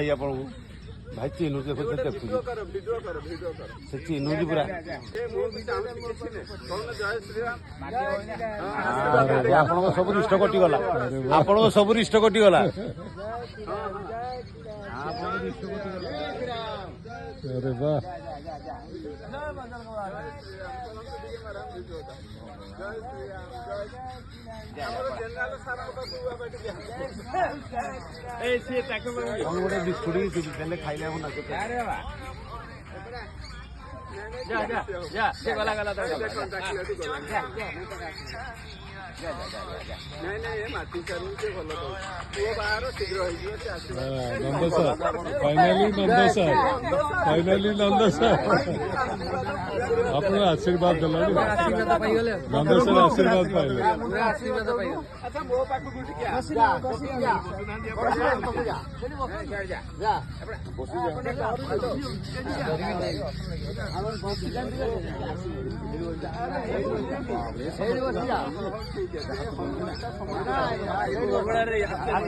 भाई आपन को भाई चिन्हू देखो से देखु से चिन्हू जी पूरा आपन को सब रिष्ट कटि गला आपन को सब रिष्ट कटि गला अरे वाह गोटे बिस्कुट देले खाइले हम नंद सर फाइनाली नंद सर आपने आशीर्वाद दिला नंद सर आशीर्वाद पाइले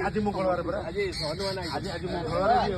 आज मंगलवार आज मंगलवार